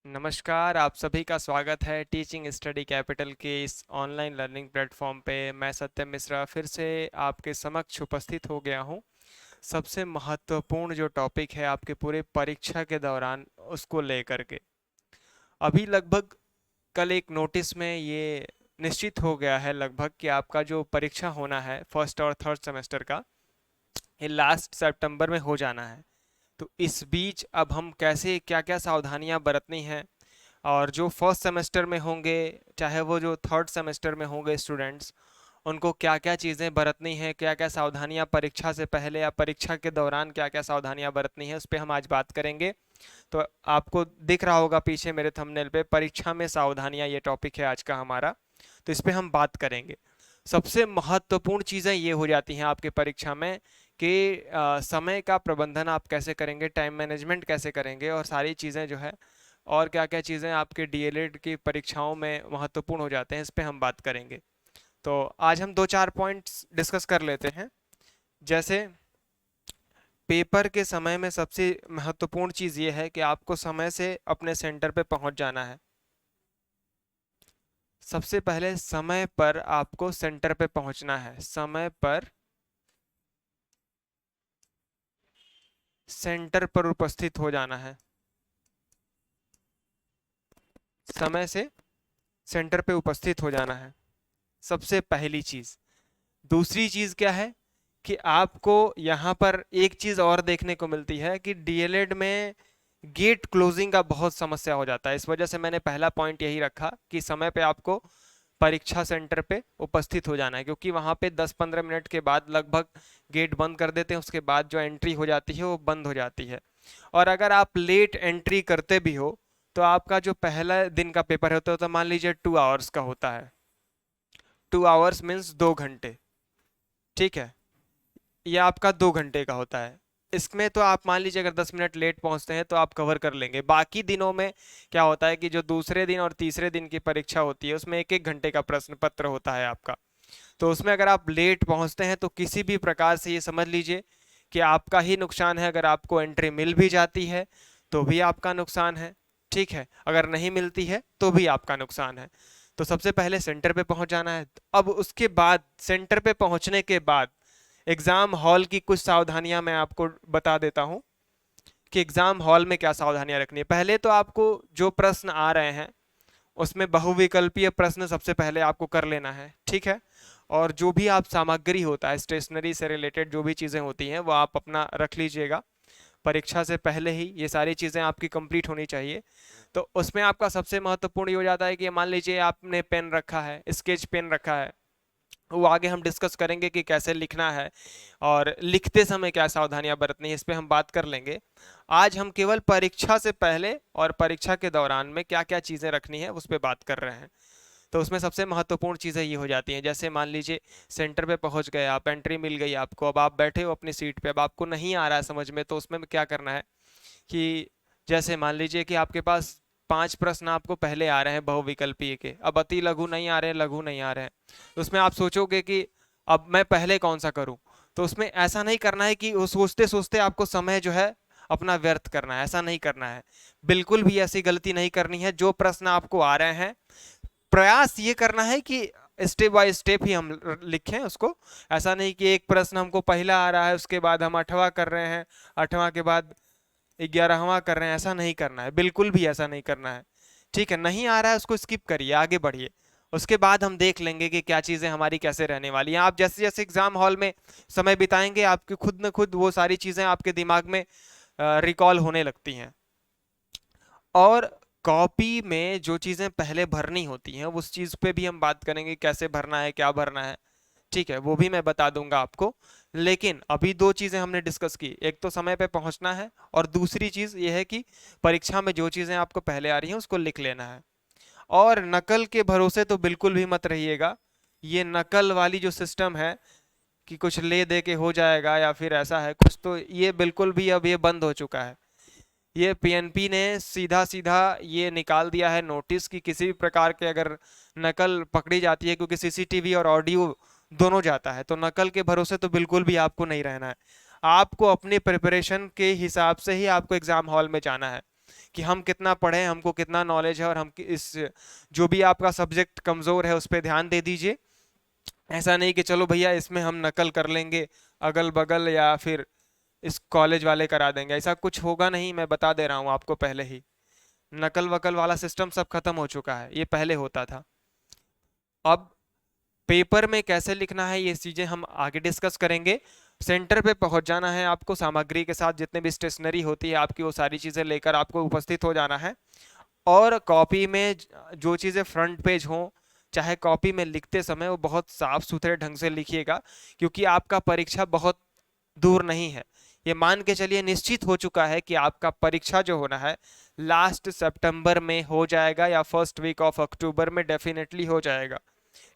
नमस्कार, आप सभी का स्वागत है टीचिंग स्टडी कैपिटल के इस ऑनलाइन लर्निंग प्लेटफॉर्म पे। मैं सत्यम मिश्रा फिर से आपके समक्ष उपस्थित हो गया हूँ। सबसे महत्वपूर्ण जो टॉपिक है आपके पूरे परीक्षा के दौरान, उसको लेकर के अभी लगभग कल एक नोटिस में ये निश्चित हो गया है लगभग कि आपका जो परीक्षा होना है फर्स्ट और थर्ड सेमेस्टर का, ये लास्ट सितंबर में हो जाना है। तो इस बीच अब हम कैसे क्या क्या सावधानियां बरतनी हैं, और जो फर्स्ट सेमेस्टर में होंगे चाहे वो जो थर्ड सेमेस्टर में होंगे स्टूडेंट्स, उनको क्या क्या चीज़ें बरतनी हैं, क्या क्या सावधानियां परीक्षा से पहले या परीक्षा के दौरान क्या क्या सावधानियां बरतनी है, उस पर हम आज बात करेंगे। तो आपको दिख रहा होगा पीछे मेरे थंबनेल पे, परीक्षा में सावधानियां, ये टॉपिक है आज का हमारा। तो इस पे हम बात करेंगे। सबसे महत्वपूर्ण चीज़ें ये हो जाती हैं आपके परीक्षा में कि समय का प्रबंधन आप कैसे करेंगे, टाइम मैनेजमेंट कैसे करेंगे, और सारी चीज़ें जो है और क्या क्या चीज़ें आपके डीएलएड की परीक्षाओं में महत्वपूर्ण हो जाते हैं, इस पे हम बात करेंगे। तो आज हम दो चार पॉइंट्स डिस्कस कर लेते हैं। जैसे पेपर के समय में सबसे महत्वपूर्ण चीज़ ये है कि आपको समय से अपने सेंटर पे पहुंच जाना है। सबसे पहले समय पर आपको सेंटर पे पहुंचना है, समय पर सेंटर पर उपस्थित हो जाना है, समय से सेंटर पे उपस्थित हो जाना है, सबसे पहली चीज़। दूसरी चीज़ क्या है कि आपको यहाँ पर एक चीज़ और देखने को मिलती है कि डीएलएड में गेट क्लोजिंग का बहुत समस्या हो जाता है। इस वजह से मैंने पहला पॉइंट यही रखा कि समय पे आपको परीक्षा सेंटर पे उपस्थित हो जाना है, क्योंकि वहाँ पे 10-15 मिनट के बाद लगभग गेट बंद कर देते हैं, उसके बाद जो एंट्री हो जाती है वो बंद हो जाती है। और अगर आप लेट एंट्री करते भी हो तो आपका जो पहला दिन का पेपर होता है तो मान लीजिए 2 आवर्स का होता है। 2 आवर्स मीन्स 2 घंटे, ठीक है। ये आपका 2 घंटे का होता है। इसमें तो आप मान लीजिए अगर 10 मिनट लेट पहुंचते हैं तो आप कवर कर लेंगे। बाकी दिनों में क्या होता है कि जो दूसरे दिन और तीसरे दिन की परीक्षा होती है उसमें 1-1 घंटे का प्रश्न पत्र होता है आपका। तो उसमें अगर आप लेट पहुंचते हैं तो किसी भी प्रकार से ये समझ लीजिए कि आपका ही नुकसान है। अगर आपको एंट्री मिल भी जाती है तो भी आपका नुकसान है, ठीक है। अगर नहीं मिलती है तो भी आपका नुकसान है। तो सबसे पहले सेंटर पे पहुंच जाना है। अब उसके बाद सेंटर पे पहुंचने के बाद एग्जाम हॉल की कुछ सावधानियां मैं आपको बता देता हूं कि एग्जाम हॉल में क्या सावधानियां रखनी है। पहले तो आपको जो प्रश्न आ रहे हैं उसमें बहुविकल्पीय प्रश्न सबसे पहले आपको कर लेना है, ठीक है। और जो भी आप सामग्री होता है, स्टेशनरी से रिलेटेड जो भी चीज़ें होती हैं वो आप अपना रख लीजिएगा। परीक्षा से पहले ही ये सारी चीज़ें आपकी कंप्लीट होनी चाहिए। तो उसमें आपका सबसे महत्वपूर्ण ये हो जाता है कि मान लीजिए आपने पेन रखा है, स्केच पेन रखा है, वो आगे हम डिस्कस करेंगे कि कैसे लिखना है और लिखते समय क्या सावधानियां बरतनी है, इस पे हम बात कर लेंगे। आज हम केवल परीक्षा से पहले और परीक्षा के दौरान में क्या क्या चीज़ें रखनी है उस पर बात कर रहे हैं। तो उसमें सबसे महत्वपूर्ण चीज़ें ये हो जाती हैं, जैसे मान लीजिए सेंटर पे पहुंच गए आप, एंट्री मिल गई आपको, अब आप बैठे हो अपनी सीट पे, अब आपको नहीं आ रहा है समझ में, तो उसमें क्या करना है कि जैसे मान लीजिए कि आपके पास 5 प्रश्न आपको पहले आ रहे हैं बहुविकल्पीय के, अब अति लघु नहीं आ रहे हैं, लघु नहीं आ रहे हैं। तो उसमें आप सोचोगे कि अब मैं पहले कौन सा करूं। तो उसमें ऐसा नहीं करना है कि वो सोचते सोचते आपको समय जो है अपना व्यर्थ करना है, ऐसा नहीं करना है। बिल्कुल भी ऐसी गलती नहीं करनी है। जो प्रश्न आपको आ रहे हैं प्रयास ये करना है कि स्टेप बाय स्टेप ही हम लिखें उसको। ऐसा नहीं कि एक प्रश्न हमको पहला आ रहा है उसके बाद हम 8वां कर रहे हैं, 8वां के बाद 11वां कर रहे हैं, ऐसा नहीं करना है, बिल्कुल भी ऐसा नहीं करना है, ठीक है। नहीं आ रहा है उसको स्किप करिए, आगे बढ़िए। उसके बाद हम देख लेंगे कि क्या चीज़ें हमारी कैसे रहने वाली हैं। आप जैसे जैसे एग्जाम हॉल में समय बिताएंगे आपके खुद न खुद वो सारी चीज़ें आपके दिमाग में रिकॉल होने लगती हैं। और कॉपी में जो चीज़ें पहले भरनी होती हैं उस चीज़ पे भी हम बात करेंगे, कैसे भरना है, क्या भरना है, ठीक है, वो भी मैं बता दूंगा आपको। लेकिन अभी दो चीज़ें हमने डिस्कस की, एक तो समय पे पहुंचना है और दूसरी चीज़ ये है कि परीक्षा में जो चीज़ें आपको पहले आ रही हैं उसको लिख लेना है। और नकल के भरोसे तो बिल्कुल भी मत रहिएगा। ये नकल वाली जो सिस्टम है कि कुछ ले दे के हो जाएगा या फिर ऐसा है कुछ, तो ये बिल्कुल भी अब ये बंद हो चुका है। ये पीएनपी ने सीधा सीधा ये निकाल दिया है नोटिस कि किसी भी प्रकार के अगर नकल पकड़ी जाती है, क्योंकि सीसीटीवी और ऑडियो दोनों जाता है, तो नकल के भरोसे तो बिल्कुल भी आपको नहीं रहना है। आपको अपनी प्रिपरेशन के हिसाब से ही आपको एग्जाम हॉल में जाना है। कि हम कितना पढ़े, हमको कितना नॉलेज है, और हम इस जो भी आपका सब्जेक्ट कमज़ोर है उस पर ध्यान दे दीजिए। ऐसा नहीं कि चलो भैया इसमें हम नकल कर लेंगे अगल बगल, या फिर इस कॉलेज वाले करा देंगे, ऐसा कुछ होगा नहीं, मैं बता दे रहा हूँ आपको पहले ही। नकल वकल वाला सिस्टम सब खत्म हो चुका है, ये पहले होता था। अब पेपर में कैसे लिखना है ये चीज़ें हम आगे डिस्कस करेंगे। सेंटर पे पहुंच जाना है आपको सामग्री के साथ, जितने भी स्टेशनरी होती है आपकी वो सारी चीज़ें लेकर आपको उपस्थित हो जाना है। और कॉपी में जो चीज़ें फ्रंट पेज हों, चाहे कॉपी में लिखते समय वो बहुत साफ सुथरे ढंग से लिखिएगा, क्योंकि आपका परीक्षा बहुत दूर नहीं है। ये मान के चलिए निश्चित हो चुका है कि आपका परीक्षा जो होना है लास्ट सितंबर में हो जाएगा, या फर्स्ट वीक ऑफ अक्टूबर में डेफिनेटली हो जाएगा।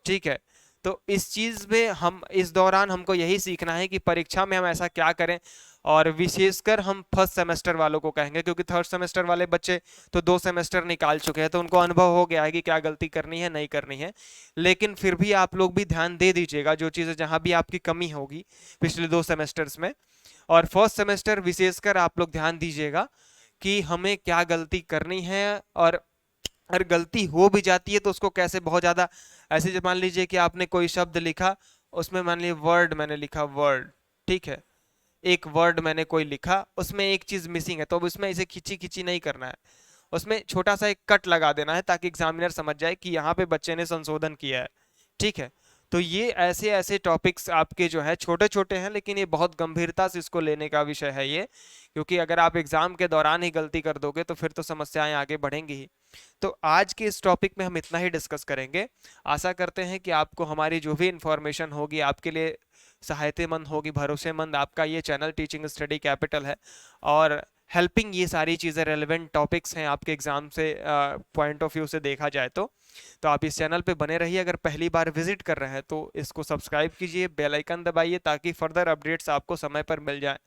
ठीक है, तो इस चीज़ में हम इस दौरान हमको यही सीखना है कि परीक्षा में हम ऐसा क्या करें। और विशेषकर हम फर्स्ट सेमेस्टर वालों को कहेंगे, क्योंकि थर्ड सेमेस्टर वाले बच्चे तो 2 सेमेस्टर निकाल चुके हैं, तो उनको अनुभव हो गया है कि क्या गलती करनी है नहीं करनी है। लेकिन फिर भी आप लोग भी ध्यान दे दीजिएगा जो चीज़ें जहाँ भी आपकी कमी होगी पिछले 2 सेमेस्टर्स में। और फर्स्ट सेमेस्टर विशेषकर आप लोग ध्यान दीजिएगा कि हमें क्या गलती करनी है, और अगर गलती हो भी जाती है तो उसको कैसे बहुत ज़्यादा ऐसे, जब मान लीजिए कि आपने कोई शब्द लिखा, उसमें मान लीजिए वर्ड मैंने लिखा वर्ड, ठीक है, एक वर्ड मैंने कोई लिखा, उसमें एक चीज़ मिसिंग है, तो अब उसमें इसे खिंची खिंची नहीं करना है, उसमें छोटा सा एक कट लगा देना है ताकि एग्जामिनर समझ जाए कि यहाँ पे बच्चे ने संशोधन किया है। ठीक है, तो ये ऐसे ऐसे टॉपिक्स आपके जो है छोटे छोटे हैं, लेकिन ये बहुत गंभीरता से इसको लेने का विषय है ये, क्योंकि अगर आप एग्जाम के दौरान ही गलती कर दोगे तो फिर तो समस्याएं आगे बढ़ेंगी ही। तो आज के इस टॉपिक में हम इतना ही डिस्कस करेंगे। आशा करते हैं कि आपको हमारी जो भी इंफॉर्मेशन होगी आपके लिए सहायतेमंद होगी, भरोसेमंद। आपका ये चैनल टीचिंग स्टडी कैपिटल है, और हेल्पिंग ये सारी चीज़ें रेलेवेंट टॉपिक्स हैं आपके एग्जाम से पॉइंट ऑफ व्यू से देखा जाए तो आप इस चैनल पे बने रहिए। अगर पहली बार विजिट कर रहे हैं तो इसको सब्सक्राइब कीजिए, बेल आइकन दबाइए ताकि फर्दर अपडेट्स आपको समय पर मिल जाए।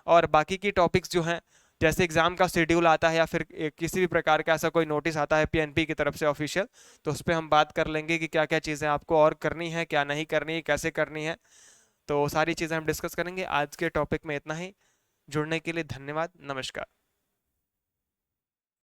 और बाकी की टॉपिक्स जो हैं, जैसे एग्जाम का शेड्यूल आता है या फिर किसी भी प्रकार का ऐसा कोई नोटिस आता है पीएनपी की तरफ से ऑफिशियल, तो उस पर हम बात कर लेंगे कि क्या क्या चीज़ें आपको और करनी है, क्या नहीं करनी है, कैसे करनी है। तो सारी चीज़ें हम डिस्कस करेंगे। आज के टॉपिक में इतना ही। जुड़ने के लिए धन्यवाद। नमस्कार।